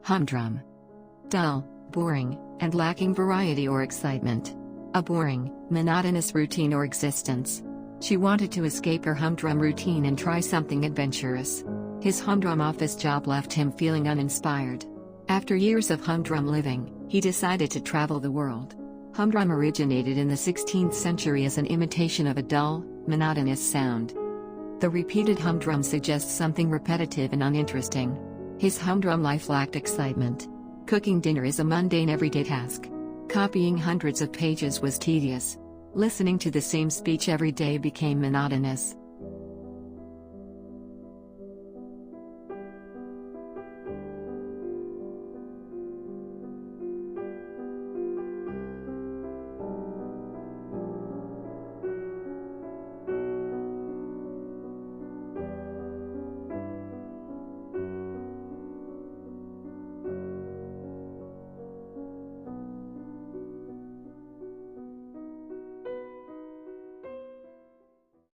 Humdrum. Dull, boring, and lacking variety or excitement. A boring, monotonous routine or existence. She wanted to escape her humdrum routine and try something adventurous. His humdrum office job left him feeling uninspired. After years of humdrum living, he decided to travel the world. Humdrum originated in the 16th century as an imitation of a dull, monotonous sound. The repeated humdrum suggests something repetitive and uninteresting. His humdrum life lacked excitement. Cooking dinner is a mundane everyday task. Copying hundreds of pages was tedious. Listening to the same speech every day became monotonous.